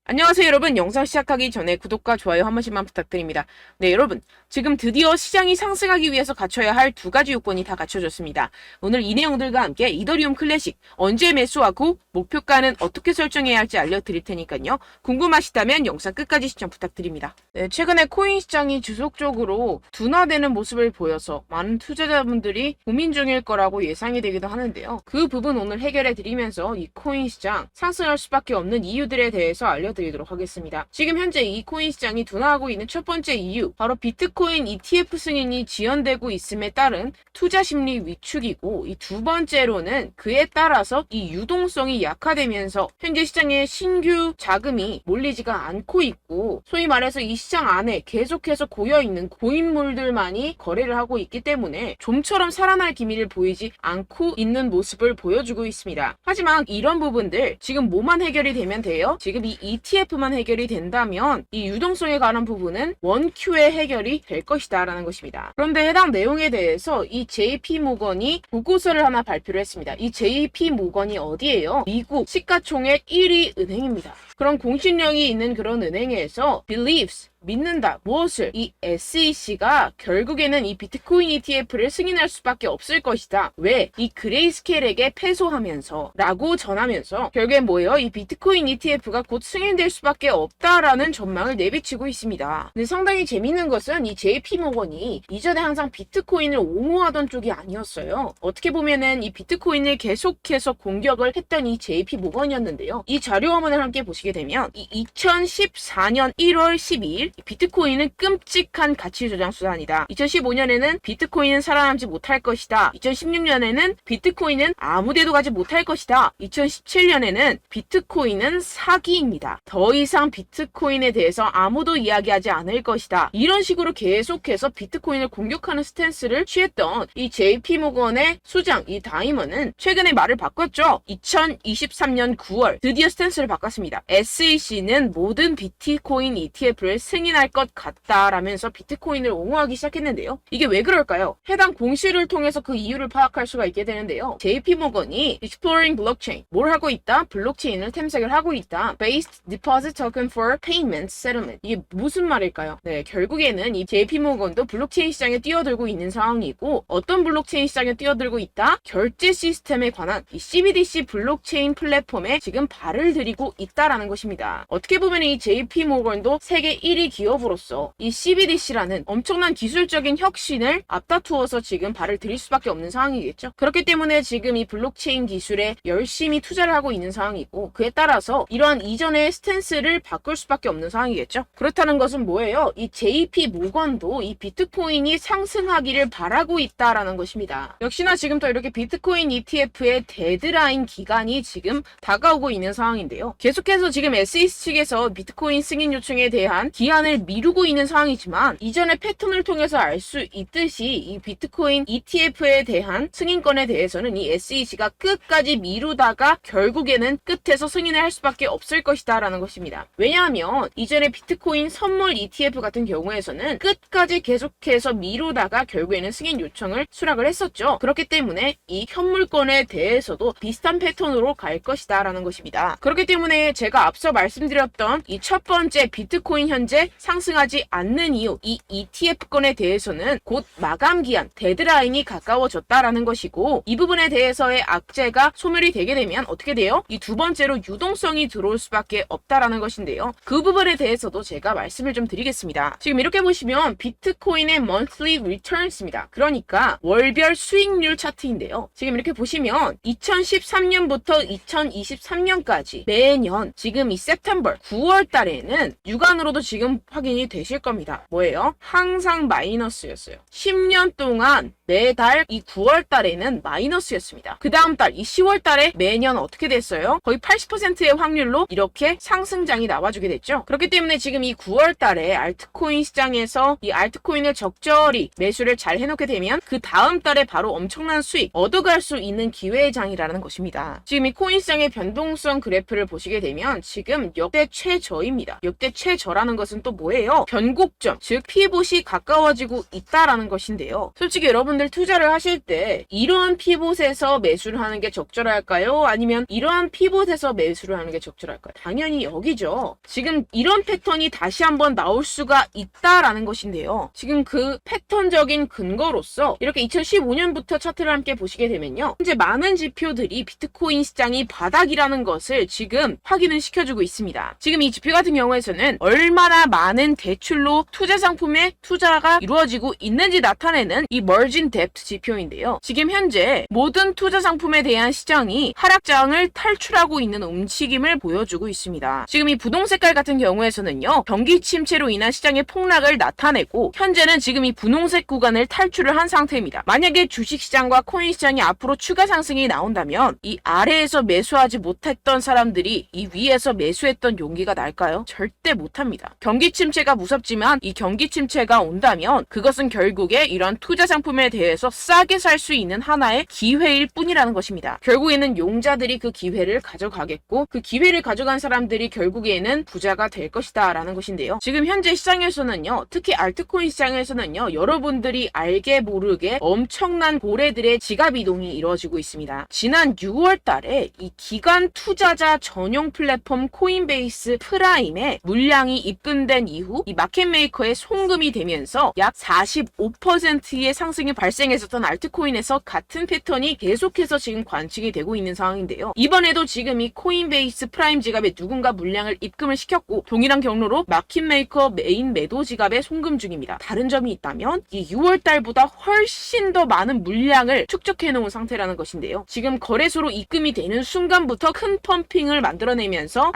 안녕하세요 여러분. 영상 시작하기 전에 구독과 좋아요 한 번씩만 부탁드립니다. 네 여러분, 지금 드디어 시장이 상승하기 위해서 갖춰야 할 두 가지 요건이 다 갖춰졌습니다. 오늘 이 내용들과 함께 이더리움 클래식 언제 매수하고 목표가는 어떻게 설정해야 할지 알려드릴 테니까요. 궁금하시다면 영상 끝까지 시청 부탁드립니다. 네, 최근에 코인 시장이 지속적으로 둔화되는 모습을 보여서 많은 투자자분들이 고민 중일 거라고 예상이 되기도 하는데요. 그 부분 오늘 해결해 드리면서 이 코인 시장 상승할 수밖에 없는 이유들에 대해서 알려드리도록 하겠습니다. 지금 현재 이 코인 시장이 둔화하고 있는 첫 번째 이유, 바로 비트코인 ETF 승인이 지연되고 있음에 따른 투자 심리 위축이고, 이 두 번째로는 그에 따라서 이 유동성이 약화되면서 현재 시장에 신규 자금이 몰리지가 않고 있고, 소위 말해서 이 시장 안에 계속해서 고여있는 고인물들만이 거래를 하고 있기 때문에 좀처럼 살아날 기미를 보이지 않고 있는 모습을 보여주고 있습니다. 하지만 이런 부분들 지금 뭐만 해결이 되면 돼요? 지금 이 ETF만 해결이 된다면 이 유동성에 관한 부분은 원큐에 해결이 될 것이다 라는 것입니다. 그런데 해당 내용에 대해서 이 JP모건이 보고서를 하나 발표를 했습니다. 이 JP모건이 어디예요? 미국 시가총액 1위 은행입니다. 그런 공신력이 있는 그런 은행에서 believes, 믿는다. 무엇을? 이 SEC가 결국에는 이 비트코인 ETF를 승인할 수밖에 없을 것이다. 왜? 이 그레이스케일에게 패소하면서 라고 전하면서 결국엔 뭐예요? 이 비트코인 ETF가 곧 승인될 수밖에 없다라는 전망을 내비치고 있습니다. 근데 상당히 재밌는 것은 이 JP모건이 이전에 항상 비트코인을 옹호하던 쪽이 아니었어요. 어떻게 보면은 이 비트코인을 계속해서 공격을 했던 이 JP모건이었는데요. 이 자료 화면을 함께 보시게 되면 이 2014년 1월 12일 비트코인은 끔찍한 가치 조작 수단이다. 2015년에는 비트코인은 살아남지 못할 것이다. 2016년에는 비트코인은 아무데도 가지 못할 것이다. 2017년에는 비트코인은 사기입니다. 더 이상 비트코인에 대해서 아무도 이야기하지 않을 것이다. 이런 식으로 계속해서 비트코인을 공격하는 스탠스를 취했던 이 JP모건의 수장 이 다이먼은 최근에 말을 바꿨죠. 2023년 9월 드디어 스탠스를 바꿨습니다. SEC는 모든 비트코인 ETF를 승인할 것 같다라면서 비트코인을 옹호하기 시작했는데요. 이게 왜 그럴까요? 해당 공시를 통해서 그 이유를 파악할 수가 있게 되는데요. JP모건이 Exploring Blockchain, 뭘 하고 있다? 블록체인을 탐색을 하고 있다. Based Deposit Token for Payment Settlement. 이게 무슨 말일까요? 네, 결국에는 이 JP모건도 블록체인 시장에 뛰어들고 있는 상황이고, 어떤 블록체인 시장에 뛰어들고 있다? 결제 시스템에 관한 이 CBDC 블록체인 플랫폼에 지금 발을 들이고 있다라는 것입니다. 어떻게 보면 이 JP모건도 세계 1위 기업으로서 이 CBDC라는 엄청난 기술적인 혁신을 앞다투어서 지금 발을 들일 수밖에 없는 상황이겠죠. 그렇기 때문에 지금 이 블록체인 기술에 열심히 투자를 하고 있는 상황이고, 그에 따라서 이러한 이전의 스탠스를 바꿀 수밖에 없는 상황이겠죠. 그렇다는 것은 뭐예요? 이 JP모건도 이 비트코인이 상승하기를 바라고 있다라는 것입니다. 역시나 지금 또 이렇게 비트코인 ETF의 데드라인 기간이 지금 다가오고 있는 상황인데요. 계속해서 지금 SEC 측에서 비트코인 승인 요청에 대한 기한을 미루고 있는 상황이지만, 이전의 패턴을 통해서 알 수 있듯이 이 비트코인 ETF에 대한 승인권에 대해서는 이 SEC가 끝까지 미루다가 결국에는 끝에서 승인을 할 수밖에 없을 것이다 라는 것입니다. 왜냐하면 이전에 비트코인 선물 ETF 같은 경우에서는 끝까지 계속해서 미루다가 결국에는 승인 요청을 수락을 했었죠. 그렇기 때문에 이 현물권에 대해서도 비슷한 패턴으로 갈 것이다 라는 것입니다. 그렇기 때문에 제가 앞서 말씀드렸던 이 첫 번째 비트코인 현재 상승하지 않는 이유, 이 ETF권에 대해서는 곧 마감 기한, 데드라인이 가까워졌다라는 것이고, 이 부분에 대해서의 악재가 소멸이 되게 되면 어떻게 돼요? 이 두 번째로 유동성이 들어올 수밖에 없다라는 것인데요. 그 부분에 대해서도 제가 말씀을 좀 드리겠습니다. 지금 이렇게 보시면 비트코인의 monthly returns입니다. 그러니까 월별 수익률 차트인데요. 지금 이렇게 보시면 2013년부터 2023년까지 매년 지금 이 September 9월 달에는 육안으로도 지금 확인이 되실 겁니다. 뭐예요? 항상 마이너스였어요. 10년 동안 매달 이 9월 달에는 마이너스였습니다. 그 다음 달 이 10월 달에 매년 어떻게 됐어요? 거의 80%의 확률로 이렇게 상승장이 나와주게 됐죠. 그렇기 때문에 지금 이 9월 달에 알트코인 시장에서 이 알트코인을 적절히 매수를 잘 해놓게 되면 그 다음 달에 바로 엄청난 수익 얻어갈 수 있는 기회의 장이라는 것입니다. 지금 이 코인 시장의 변동성 그래프를 보시게 되면 지금 역대 최저입니다. 역대 최저라는 것은 또 또 뭐예요? 변곡점, 즉 피봇이 가까워지고 있다라는 것인데요. 솔직히 여러분들 투자를 하실 때 이러한 피봇에서 매수를 하는 게 적절할까요? 아니면 이러한 피봇에서 매수를 하는 게 적절할까요? 당연히 여기죠. 지금 이런 패턴이 다시 한번 나올 수가 있다라는 것인데요. 지금 그 패턴적인 근거로서 이렇게 2015년부터 차트를 함께 보시게 되면요. 현재 많은 지표들이 비트코인 시장이 바닥이라는 것을 지금 확인을 시켜주고 있습니다. 지금 이 지표 같은 경우에서는 얼마나 많은 대출로 투자 상품에 투자가 이루어지고 있는지 나타내는 이 머진 뎁트 지표인데요. 지금 현재 모든 투자 상품에 대한 시장이 하락장을 탈출하고 있는 움직임을 보여주고 있습니다. 지금 이 부동 색깔 같은 경우에서는요. 경기 침체로 인한 시장의 폭락을 나타내고 현재는 지금 이 분홍색 구간을 탈출을 한 상태입니다. 만약에 주식시장과 코인시장이 앞으로 추가 상승이 나온다면 이 아래에서 매수하지 못했던 사람들이 이 위에서 매수했던 용기가 날까요? 절대 못합니다. 경기 침체가 무섭지만 이 경기 침체가 온다면 그것은 결국에 이런 투자 상품에 대해서 싸게 살 수 있는 하나의 기회일 뿐이라는 것입니다. 결국에는 용자들이 그 기회를 가져가겠고 그 기회를 가져간 사람들이 결국에는 부자가 될 것이다 라는 것인데요. 지금 현재 시장에서는요. 특히 알트코인 시장에서는요. 여러분들이 알게 모르게 엄청난 고래들의 지갑 이동이 이루어지고 있습니다. 지난 6월 달에 이 기관 투자자 전용 플랫폼 코인베이스 프라임에 물량이 입금된 이후 이 마켓메이커의 송금이 되면서 약 45%의 상승이 발생했었던 알트코인에서 같은 패턴이 계속해서 지금 관측이 되고 있는 상황인데요. 이번에도 지금 이 코인베이스 프라임 지갑에 누군가 물량을 입금을 시켰고 동일한 경로로 마켓메이커 메인 매도 지갑에 송금 중입니다. 다른 점이 있다면 이 6월 달보다 훨씬 더 많은 물량을 축적해 놓은 상태라는 것인데요. 지금 거래소로 입금이 되는 순간부터 큰 펌핑을 만들어내면서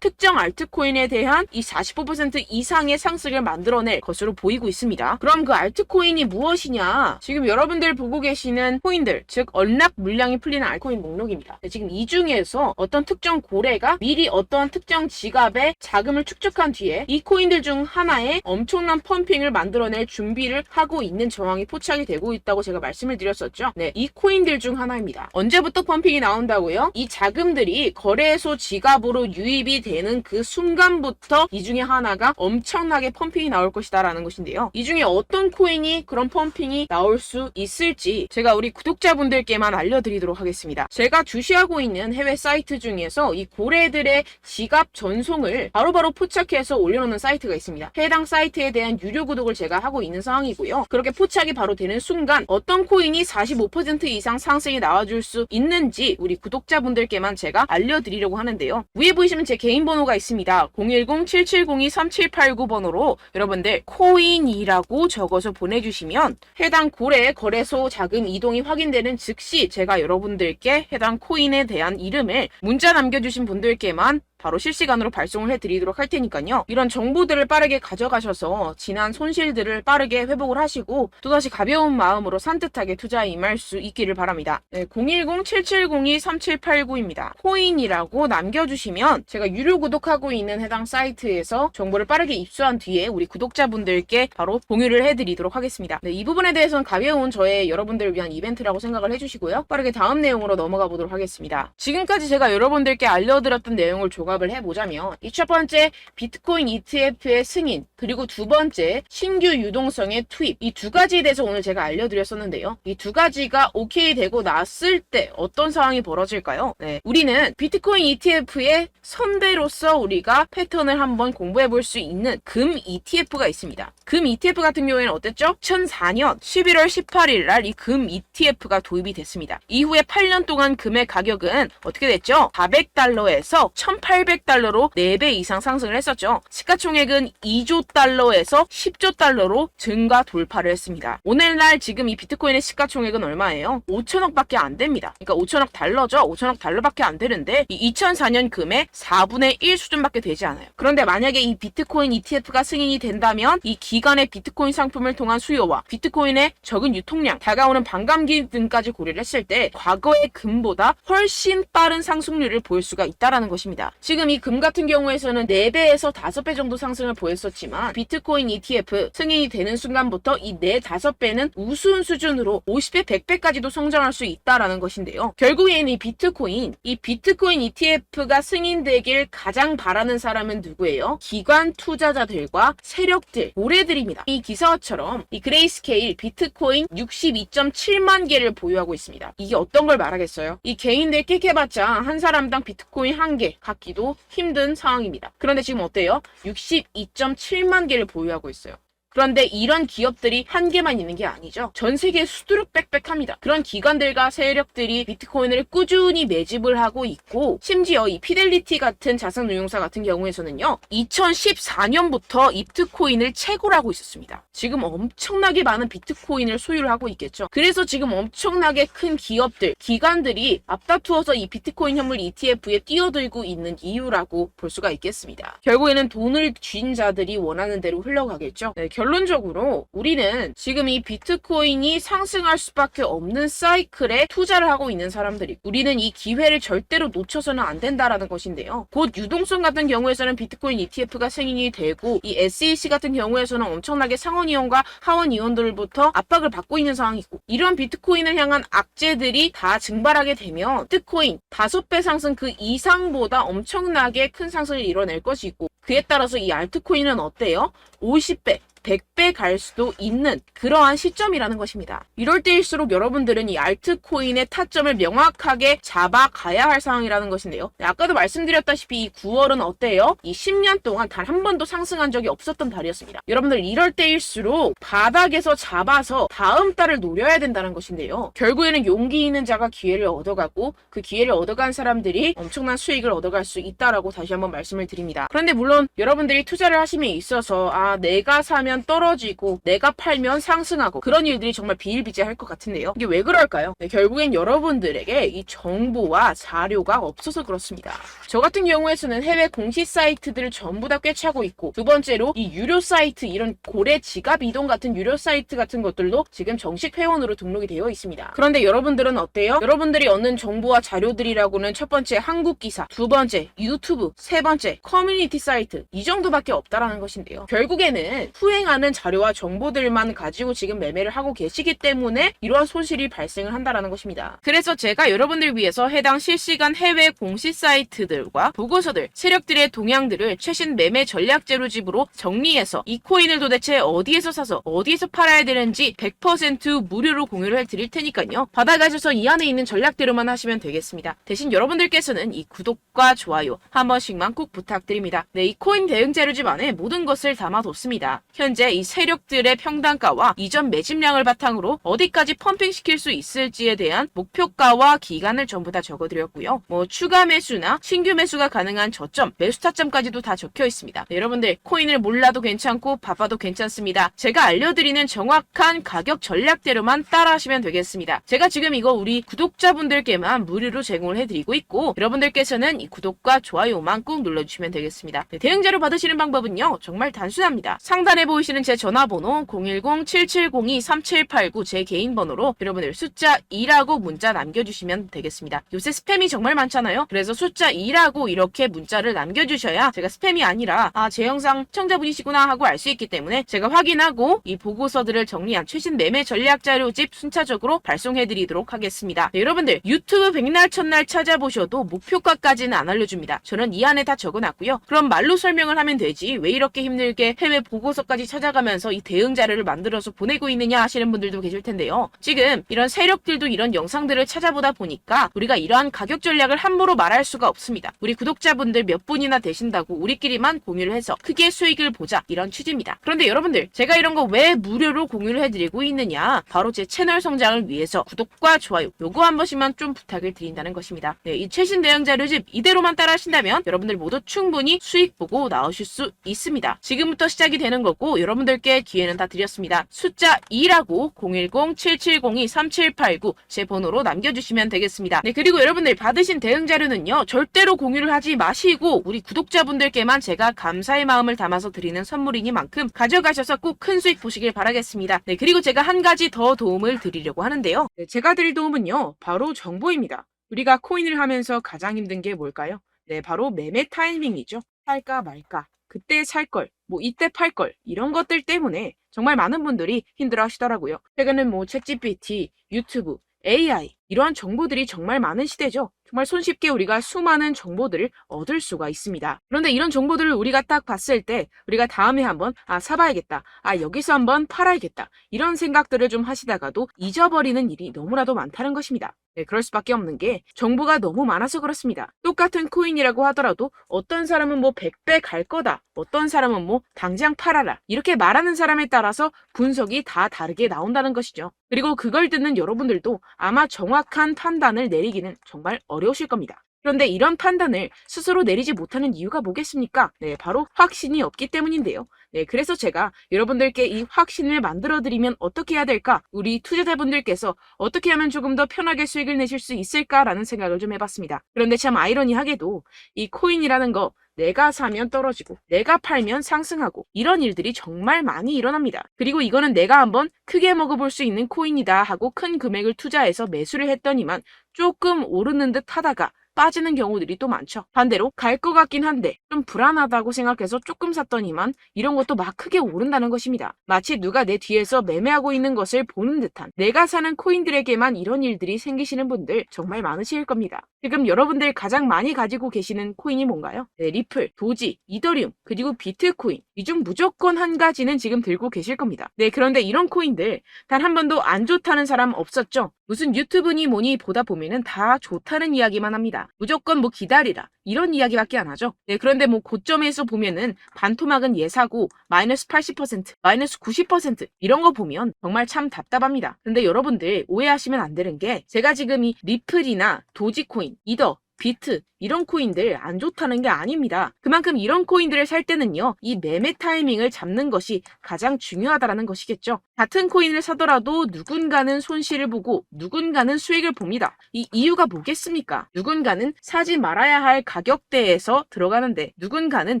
특정 알트코인에 대한 이 45% 이상의 상승을 만들어낼 것으로 보이고 있습니다. 그럼 그 알트코인이 무엇이냐? 지금 여러분들 보고 계시는 코인들, 즉 언락 물량이 풀리는 알트코인 목록입니다. 지금 이 중에서 어떤 특정 고래가 미리 어떤 특정 지갑에 자금을 축적한 뒤에 이 코인들 중 하나에 엄청난 펌핑을 만들어낼 준비를 하고 있는 정황이 포착이 되고 있다고 제가 말씀을 드렸었죠. 네, 이 코인들 중 하나입니다. 언제부터 펌핑이 나온다고요? 이 자금들이 거래소 지갑으로 유입이 되는 그 순간부터 이 중에 하나가 엄청나게 펌핑이 나올 것이다 라는 것인데요. 이 중에 어떤 코인이 그런 펌핑이 나올 수 있을지 제가 우리 구독자분들께만 알려드리도록 하겠습니다. 제가 주시하고 있는 해외 사이트 중에서 이 고래들의 지갑 전송을 바로바로 포착해서 올려놓는 사이트가 있습니다. 해당 사이트에 대한 유료 구독을 제가 하고 있는 상황이고요. 그렇게 포착이 바로 되는 순간 어떤 코인이 45% 이상 상승이 나와줄 수 있는지 우리 구독자분들께만 제가 알려드리려고 하는데요. 위에 보이시면 제 개인 번호가 있습니다. 010-7702-3789번호로 여러분들 코인이라고 적어서 보내주시면 해당 고래 거래소 자금 이동이 확인되는 즉시 제가 여러분들께 해당 코인에 대한 이름을 문자 남겨주신 분들께만 바로 실시간으로 발송을 해드리도록 할 테니까요. 이런 정보들을 빠르게 가져가셔서 지난 손실들을 빠르게 회복을 하시고 또다시 가벼운 마음으로 산뜻하게 투자에 임할 수 있기를 바랍니다. 네, 010-7702-3789입니다. 코인이라고 남겨주시면 제가 유료 구독하고 있는 해당 사이트에서 정보를 빠르게 입수한 뒤에 우리 구독자분들께 바로 공유를 해드리도록 하겠습니다. 네, 이 부분에 대해서는 가벼운 저의 여러분들을 위한 이벤트라고 생각을 해주시고요. 빠르게 다음 내용으로 넘어가 보도록 하겠습니다. 지금까지 제가 여러분들께 알려드렸던 내용을 조갑을 해보자면 이 첫 번째 비트코인 ETF의 승인, 그리고 두 번째 신규 유동성의 투입, 이 두 가지에 대해서 오늘 제가 알려드렸었는데요. 이 두 가지가 오케이 되고 났을 때 어떤 상황이 벌어질까요? 네, 우리는 비트코인 ETF의 선배로서 우리가 패턴을 한번 공부해 볼 수 있는 금 ETF가 있습니다. 금 ETF 같은 경우에는 어땠죠? 2004년 11월 18일 날 이 금 ETF가 도입이 됐습니다. 이후에 8년 동안 금의 가격은 어떻게 됐죠? 400달러에서 1800달러로 4배 이상 상승을 했었죠. 시가총액은 2조 달러에서 10조 달러로 증가 돌파를 했습니다. 오늘날 지금 이 비트코인의 시가총액은 얼마예요? 5천억밖에 안 됩니다. 그러니까 5천억 달러죠. 5천억 달러밖에 안 되는데 이 2004년 금의 4분의 1 수준밖에 되지 않아요. 그런데 만약에 이 비트코인 ETF가 승인이 된다면 이 기간의 비트코인 상품을 통한 수요와 비트코인의 적은 유통량, 다가오는 반감기 등까지 고려를 했을 때 과거의 금보다 훨씬 빠른 상승률을 보일 수가 있다는 것입니다. 지금 이 금 같은 경우에서는 4배에서 5배 정도 상승을 보였었지만 비트코인 ETF 승인이 되는 순간부터 이 4, 5배는 우스운 수준으로 50배, 100배까지도 성장할 수 있다라는 것인데요. 결국에는 이 비트코인 ETF가 승인되길 가장 바라는 사람은 누구예요? 기관 투자자들과 세력들, 고래들입니다. 이 기사처럼 이 그레이스케일 비트코인 62.7만 개를 보유하고 있습니다. 이게 어떤 걸 말하겠어요? 이 개인들 끽해봤자 한 사람당 비트코인 1개 갖기도 힘든 상황입니다. 그런데 지금 어때요? 62.7만 개를 보유하고 있어요. 그런데 이런 기업들이 한 개만 있는 게 아니죠. 전 세계에 수두룩 빽빽합니다. 그런 기관들과 세력들이 비트코인을 꾸준히 매집을 하고 있고, 심지어 이 피델리티 같은 자산운용사 같은 경우에서는요, 2014년부터 비트코인을 채굴하고 있었습니다. 지금 엄청나게 많은 비트코인을 소유를 하고 있겠죠. 그래서 지금 엄청나게 큰 기업들, 기관들이 앞다투어서 이 비트코인 현물 ETF에 뛰어들고 있는 이유라고 볼 수가 있겠습니다. 결국에는 돈을 쥔 자들이 원하는 대로 흘러가겠죠. 네, 결론적으로 우리는 지금 이 비트코인이 상승할 수밖에 없는 사이클에 투자를 하고 있는 사람들이, 우리는 이 기회를 절대로 놓쳐서는 안 된다라는 것인데요. 곧 유동성 같은 경우에서는 비트코인 ETF가 승인이 되고, 이 SEC 같은 경우에서는 엄청나게 상원의원과 하원의원들부터 압박을 받고 있는 상황이고, 이런 비트코인을 향한 악재들이 다 증발하게 되면 비트코인 5배 상승 그 이상보다 엄청나게 큰 상승을 이뤄낼 것이고, 그에 따라서 이 알트코인은 어때요? 50배, 100배 갈 수도 있는 그러한 시점이라는 것입니다. 이럴 때일수록 여러분들은 이 알트코인의 타점을 명확하게 잡아가야 할 상황이라는 것인데요. 네, 아까도 말씀드렸다시피 이 9월은 어때요? 이 10년 동안 단 한 번도 상승한 적이 없었던 달이었습니다. 여러분들 이럴 때일수록 바닥에서 잡아서 다음 달을 노려야 된다는 것인데요. 결국에는 용기 있는 자가 기회를 얻어가고, 그 기회를 얻어간 사람들이 엄청난 수익을 얻어갈 수 있다라고 다시 한번 말씀을 드립니다. 그런데 물론 여러분들이 투자를 하심에 있어서 내가 사면 떨어지고 내가 팔면 상승하고 그런 일들이 정말 비일비재할 것 같은데요. 이게 왜 그럴까요? 네, 결국엔 여러분들에게 이 정보와 자료가 없어서 그렇습니다. 저 같은 경우에서는 해외 공시 사이트들을 전부 다 꿰차고 있고, 두 번째로 이 유료 사이트, 이런 고래 지갑 이동 같은 유료 사이트 같은 것들도 지금 정식 회원으로 등록이 되어 있습니다. 그런데 여러분들은 어때요? 여러분들이 얻는 정보와 자료들이라고는 첫 번째 한국 기사, 두 번째 유튜브, 세 번째 커뮤니티 사이트, 이 정도밖에 없다라는 것인데요. 결국에는 후행하는 자료와 정보들만 가지고 지금 매매를 하고 계시기 때문에 이러한 손실이 발생을 한다라는 것입니다. 그래서 제가 여러분들 위해서 해당 실시간 해외 공시 사이트들과 보고서들, 세력들의 동향들을 최신 매매 전략 재료집으로 정리해서 이 코인을 도대체 어디에서 사서 어디에서 팔아야 되는지 100% 무료로 공유를 해드릴 테니까요. 받아가셔서 이 안에 있는 전략대로만 하시면 되겠습니다. 대신 여러분들께서는 이 구독과 좋아요 한 번씩만 꼭 부탁드립니다. 네, 이 코인 대응 재료집 안에 모든 것을 담아뒀습니다. 현재 이 세력들의 평단가와 이전 매집량을 바탕으로 어디까지 펌핑시킬 수 있을지에 대한 목표가와 기간을 전부 다 적어드렸고요. 추가 매수나 신규 매수가 가능한 저점, 매수 타점까지도 다 적혀 있습니다. 네, 여러분들 코인을 몰라도 괜찮고 바빠도 괜찮습니다. 제가 알려드리는 정확한 가격 전략대로만 따라하시면 되겠습니다. 제가 지금 이거 우리 구독자분들께만 무료로 제공을 해드리고 있고, 여러분들께서는 이 구독과 좋아요만 꾹 눌러주시면 되겠습니다. 네, 대응 자료 받으시는 방법은요, 정말 단순합니다. 상단에 보이시는 제 전화번호 010-7702-3789 제 개인 번호로 여러분들 숫자 2라고 문자 남겨주시면 되겠습니다. 요새 스팸이 정말 많잖아요. 그래서 숫자 2라고 이렇게 문자를 남겨주셔야 제가 스팸이 아니라 제 영상 시청자분이시구나 하고 알 수 있기 때문에 제가 확인하고 이 보고서들을 정리한 최신 매매 전략 자료집 순차적으로 발송해드리도록 하겠습니다. 네, 여러분들 유튜브 백날 첫날 찾아보셔도 목표가까지는 안 알려줍니다. 저는 이 안에 다 적어놨고요. 그럼 말로 설명을 하면 되지 왜 이렇게 힘들게 해외 보고서까지 찾아가면서 이 대응 자료를 만들어서 보내고 있느냐 하시는 분들도 계실 텐데요. 지금 이런 세력들도 이런 영상들을 찾아보다 보니까 우리가 이러한 가격 전략을 함부로 말할 수가 없습니다. 우리 구독자분들 몇 분이나 되신다고 우리끼리만 공유를 해서 크게 수익을 보자, 이런 취지입니다. 그런데 여러분들, 제가 이런 거 왜 무료로 공유를 해드리고 있느냐, 바로 제 채널 성장을 위해서 구독과 좋아요 요거 한 번씩만 좀 부탁을 드린다는 것입니다. 네, 이 최신 대응 자료집 이대로만 따라 하신다면 여러분들 모두 충분히 수익 보고 나오실 수 있습니다. 지금부터 시작이 되는 거고 여러분들께 기회는 다 드렸습니다. 숫자 2라고 010-7702-3789 제 번호로 남겨주시면 되겠습니다. 네, 그리고 여러분들 받으신 대응 자료는요, 절대로 공유를 하지 마시고 우리 구독자분들께만 제가 감사의 마음을 담아서 드리는 선물이니만큼 가져가셔서 꼭 큰 수익 보시길 바라겠습니다. 네, 그리고 제가 한 가지 더 도움을 드리려고 하는데요. 네, 제가 드릴 도움은요, 바로 정보입니다. 우리가 코인을 하면서 가장 힘든 게 뭘까요? 네, 바로 매매 타이밍이죠. 살까 말까, 그때 살 걸, 뭐 이때 팔 걸, 이런 것들 때문에 정말 많은 분들이 힘들어 하시더라고요. 최근엔 뭐 챗GPT, 유튜브, AI 이러한 정보들이 정말 많은 시대죠. 정말 손쉽게 우리가 수많은 정보들을 얻을 수가 있습니다. 그런데 이런 정보들을 우리가 딱 봤을 때 우리가 다음에 한번 사봐야겠다. 여기서 한번 팔아야겠다. 이런 생각들을 좀 하시다가도 잊어버리는 일이 너무나도 많다는 것입니다. 네, 그럴 수밖에 없는 게 정보가 너무 많아서 그렇습니다. 똑같은 코인이라고 하더라도 어떤 사람은 뭐 100배 갈 거다. 어떤 사람은 뭐 당장 팔아라. 이렇게 말하는 사람에 따라서 분석이 다 다르게 나온다는 것이죠. 그리고 그걸 듣는 여러분들도 아마 정확한 판단을 내리기는 정말 어려우실 겁니다. 그런데 이런 판단을 스스로 내리지 못하는 이유가 뭐겠습니까? 네, 바로 확신이 없기 때문인데요. 네, 그래서 제가 여러분들께 이 확신을 만들어드리면 어떻게 해야 될까? 우리 투자자분들께서 어떻게 하면 조금 더 편하게 수익을 내실 수 있을까라는 생각을 좀 해봤습니다. 그런데 참 아이러니하게도 이 코인이라는 거 내가 사면 떨어지고 내가 팔면 상승하고 이런 일들이 정말 많이 일어납니다. 그리고 이거는 내가 한번 크게 먹어볼 수 있는 코인이다 하고 큰 금액을 투자해서 매수를 했더니만 조금 오르는 듯 하다가 빠지는 경우들이 또 많죠. 반대로 갈 것 같긴 한데 좀 불안하다고 생각해서 조금 샀더니만 이런 것도 막 크게 오른다는 것입니다. 마치 누가 내 뒤에서 매매하고 있는 것을 보는 듯한, 내가 사는 코인들에게만 이런 일들이 생기시는 분들 정말 많으실 겁니다. 지금 여러분들 가장 많이 가지고 계시는 코인이 뭔가요? 네, 리플, 도지, 이더리움, 그리고 비트코인. 이 중 무조건 한 가지는 지금 들고 계실 겁니다. 네, 그런데 이런 코인들 단 한 번도 안 좋다는 사람 없었죠? 무슨 유튜브니 뭐니 보다 보면은 다 좋다는 이야기만 합니다. 무조건 뭐 기다리라 이런 이야기밖에 안 하죠. 네, 그런데 뭐 고점에서 보면은 반토막은 예사고 마이너스 80%, 마이너스 90% 이런 거 보면 정말 참 답답합니다. 근데 여러분들 오해하시면 안 되는 게 제가 지금 이 리플이나 도지코인, 이더, 비트 이런 코인들 안 좋다는 게 아닙니다. 그만큼 이런 코인들을 살 때는요, 이 매매 타이밍을 잡는 것이 가장 중요하다는 것이겠죠. 같은 코인을 사더라도 누군가는 손실을 보고 누군가는 수익을 봅니다. 이 이유가 뭐겠습니까? 누군가는 사지 말아야 할 가격대에서 들어가는데 누군가는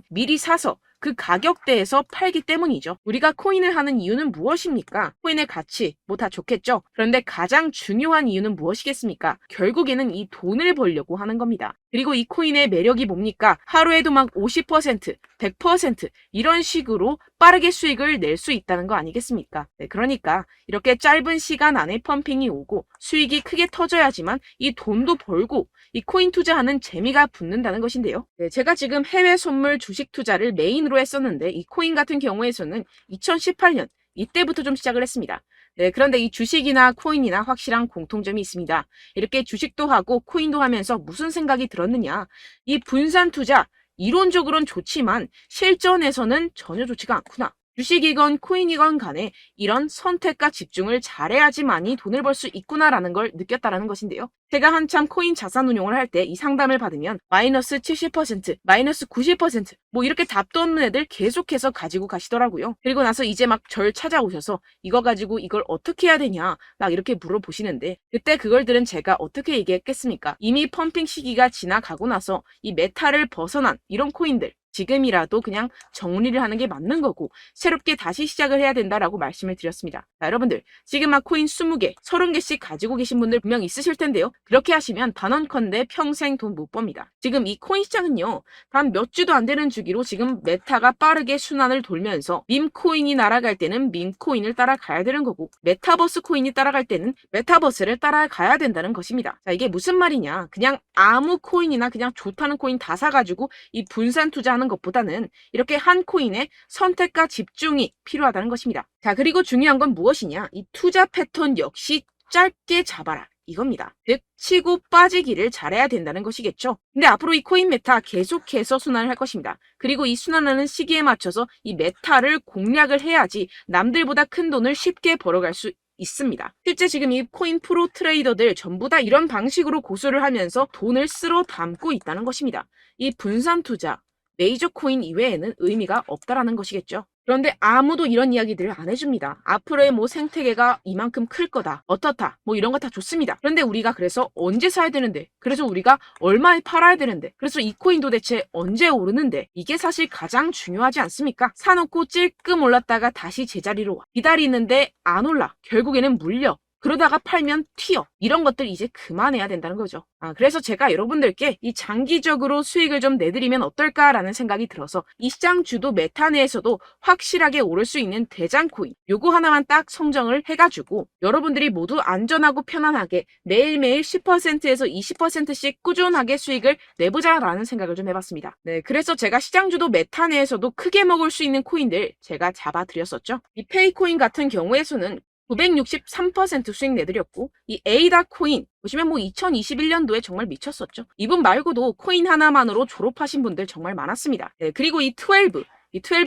미리 사서 그 가격대에서 팔기 때문이죠. 우리가 코인을 하는 이유는 무엇입니까? 코인의 가치, 뭐 다 좋겠죠? 그런데 가장 중요한 이유는 무엇이겠습니까? 결국에는 이 돈을 벌려고 하는 겁니다. 그리고 이 코인의 매력이 뭡니까? 하루에도 막 50%, 100% 이런 식으로 빠르게 수익을 낼 수 있다는 거 아니겠습니까? 네, 그러니까 이렇게 짧은 시간 안에 펌핑이 오고 수익이 크게 터져야지만 이 돈도 벌고 이 코인 투자하는 재미가 붙는다는 것인데요. 네, 제가 지금 해외 선물 주식 투자를 메인으로 했었는데 이 코인 같은 경우에서는 2018년 이때부터 좀 시작을 했습니다. 네, 그런데 이 주식이나 코인이나 확실한 공통점이 있습니다. 이렇게 주식도 하고 코인도 하면서 무슨 생각이 들었느냐. 이 분산 투자, 이론적으로는 좋지만 실전에서는 전혀 좋지가 않구나. 주식이건 코인이건 간에 이런 선택과 집중을 잘해야지만이 돈을 벌 수 있구나라는 걸 느꼈다라는 것인데요. 제가 한참 코인 자산 운용을 할 때 이 상담을 받으면 마이너스 70%, 마이너스 90% 뭐 이렇게 답도 없는 애들 계속해서 가지고 가시더라고요. 그리고 나서 이제 막 절 찾아오셔서 이거 가지고 이걸 어떻게 해야 되냐 막 이렇게 물어보시는데 그때 그걸 들은 제가 어떻게 얘기했겠습니까? 이미 펌핑 시기가 지나가고 나서 이 메타를 벗어난 이런 코인들 지금이라도 그냥 정리를 하는 게 맞는 거고 새롭게 다시 시작을 해야 된다라고 말씀을 드렸습니다. 자, 여러분들 지금 막 코인 20개, 30개씩 가지고 계신 분들 분명 있으실 텐데요. 그렇게 하시면 단언컨대 평생 돈 못 법니다. 지금 이 코인 시장은요. 단 몇 주도 안 되는 주기로 지금 메타가 빠르게 순환을 돌면서 밈코인이 날아갈 때는 밈코인을 따라가야 되는 거고 메타버스 코인이 따라갈 때는 메타버스를 따라가야 된다는 것입니다. 자, 이게 무슨 말이냐. 그냥 아무 코인이나 그냥 좋다는 코인 다 사가지고 이 분산 투자하는 것보다는 이렇게 한 코인에 선택과 집중이 필요하다는 것입니다. 자, 그리고 중요한 건 무엇이냐? 이 투자 패턴 역시 짧게 잡아라. 이겁니다. 즉 치고 빠지기를 잘해야 된다는 것이겠죠. 근데 앞으로 이 코인 메타 계속해서 순환을 할 것입니다. 그리고 이 순환하는 시기에 맞춰서 이 메타를 공략을 해야지 남들보다 큰 돈을 쉽게 벌어갈 수 있습니다. 실제 지금 이 코인 프로 트레이더들 전부 다 이런 방식으로 고수를 하면서 돈을 쓸어 담고 있다는 것입니다. 이 분산 투자, 메이저 코인 이외에는 의미가 없다라는 것이겠죠. 그런데 아무도 이런 이야기들을 안 해줍니다. 앞으로의 뭐 생태계가 이만큼 클 거다. 어떻다. 뭐 이런 거 다 좋습니다. 그런데 우리가 그래서 언제 사야 되는데? 그래서 우리가 얼마에 팔아야 되는데? 그래서 이 코인 도대체 언제 오르는데? 이게 사실 가장 중요하지 않습니까? 사놓고 찔끔 올랐다가 다시 제자리로 와. 기다리는데 안 올라. 결국에는 물려. 그러다가 팔면 튀어. 이런 것들 이제 그만해야 된다는 거죠. 그래서 제가 여러분들께 이 장기적으로 수익을 좀 내드리면 어떨까라는 생각이 들어서 이 시장 주도 메타 내에서도 확실하게 오를 수 있는 대장 코인 요거 하나만 딱 선정을 해가지고 여러분들이 모두 안전하고 편안하게 매일매일 10%에서 20%씩 꾸준하게 수익을 내보자라는 생각을 좀 해봤습니다. 네, 그래서 제가 시장 주도 메타 내에서도 크게 먹을 수 있는 코인들 제가 잡아드렸었죠. 이 페이코인 같은 경우에서는 963% 수익 내드렸고, 이 에이다 코인 보시면 2021년도에 정말 미쳤었죠. 이분 말고도 코인 하나만으로 졸업하신 분들 정말 많았습니다. 네, 그리고 이 12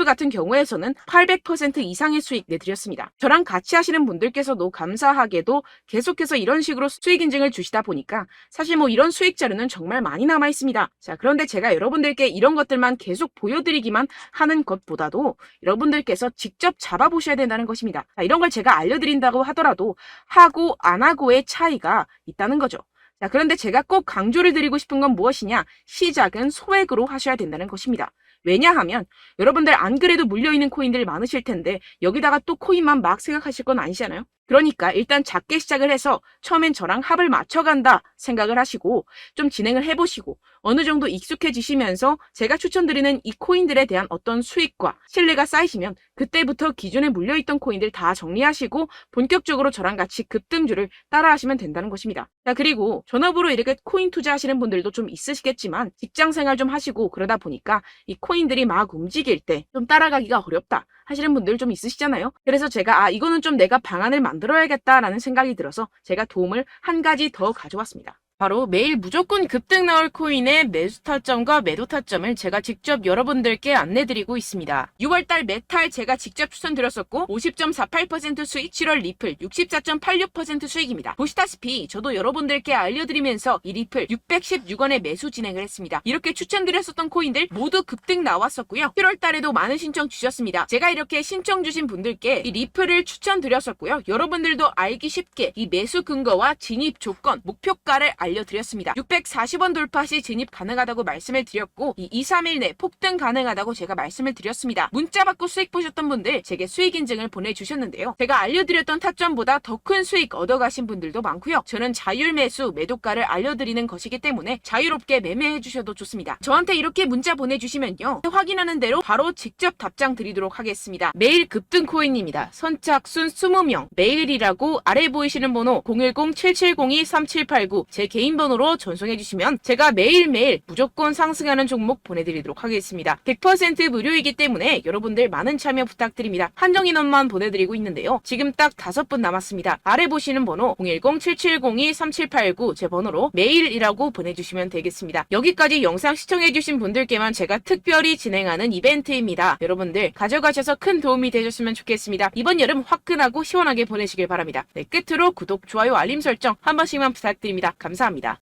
같은 경우에서는 800% 이상의 수익 내드렸습니다. 저랑 같이 하시는 분들께서도 감사하게도 계속해서 이런 식으로 수익 인증을 주시다 보니까 사실 이런 수익 자료는 정말 많이 남아 있습니다. 자, 그런데 제가 여러분들께 이런 것들만 계속 보여드리기만 하는 것보다도 여러분들께서 직접 잡아보셔야 된다는 것입니다. 자, 이런 걸 제가 알려드린다고 하더라도 하고 안 하고의 차이가 있다는 거죠. 자, 그런데 제가 꼭 강조를 드리고 싶은 건 무엇이냐? 시작은 소액으로 하셔야 된다는 것입니다. 왜냐하면 여러분들 안 그래도 물려있는 코인들 많으실 텐데 여기다가 또 코인만 막 생각하실 건 아니잖아요. 그러니까 일단 작게 시작을 해서 처음엔 저랑 합을 맞춰간다 생각을 하시고 좀 진행을 해보시고 어느 정도 익숙해지시면서 제가 추천드리는 이 코인들에 대한 어떤 수익과 신뢰가 쌓이시면 그때부터 기존에 물려있던 코인들 다 정리하시고 본격적으로 저랑 같이 급등주를 따라하시면 된다는 것입니다. 자, 그리고 전업으로 이렇게 코인 투자하시는 분들도 좀 있으시겠지만 직장생활 좀 하시고 그러다 보니까 이 코인들이 막 움직일 때 좀 따라가기가 어렵다 하시는 분들 좀 있으시잖아요. 그래서 제가 이거는 좀 내가 방안을 만들어야겠다라는 생각이 들어서 제가 도움을 한 가지 더 가져왔습니다. 바로 매일 무조건 급등 나올 코인의 매수 타점과 매도 타점을 제가 직접 여러분들께 안내드리고 있습니다. 6월달 메탈 제가 직접 추천드렸었고 50.48% 수익, 7월 리플 64.86% 수익입니다. 보시다시피 저도 여러분들께 알려드리면서 이 리플 616원에 매수 진행을 했습니다. 이렇게 추천드렸었던 코인들 모두 급등 나왔었고요. 7월달에도 많은 신청 주셨습니다. 제가 이렇게 신청 주신 분들께 이 리플을 추천드렸었고요. 여러분들도 알기 쉽게 이 매수 근거와 진입 조건, 목표가를 알려드렸습니다. 640원 돌파 시 진입 가능하다고 말씀을 드렸고 이 2, 3일 내 폭등 가능하다고 제가 말씀을 드렸습니다. 문자 받고 수익 보셨던 분들 제게 수익 인증을 보내주셨는데요. 제가 알려드렸던 타점보다 더 큰 수익 얻어가신 분들도 많고요. 저는 자율 매수 매도가를 알려드리는 것이기 때문에 자유롭게 매매해 주셔도 좋습니다. 저한테 이렇게 문자 보내주시면요. 확인하는 대로 바로 직접 답장 드리도록 하겠습니다. 매일 급등 코인입니다. 선착순 20명 매일이라고 아래 보이시는 번호 010-7702-3789 제 개인 번호로 전송해 주시면 제가 매일매일 무조건 상승하는 종목 보내드리도록 하겠습니다. 100% 무료이기 때문에 여러분들 많은 참여 부탁드립니다. 한정 인원만 보내드리고 있는데요. 지금 딱 5분 남았습니다. 아래 보시는 번호 010-7702-3789 제 번호로 메일이라고 보내주시면 되겠습니다. 여기까지 영상 시청해주신 분들께만 제가 특별히 진행하는 이벤트입니다. 여러분들 가져가셔서 큰 도움이 되셨으면 좋겠습니다. 이번 여름 화끈하고 시원하게 보내시길 바랍니다. 네, 끝으로 구독, 좋아요, 알림 설정 한 번씩만 부탁드립니다. 감사합니다.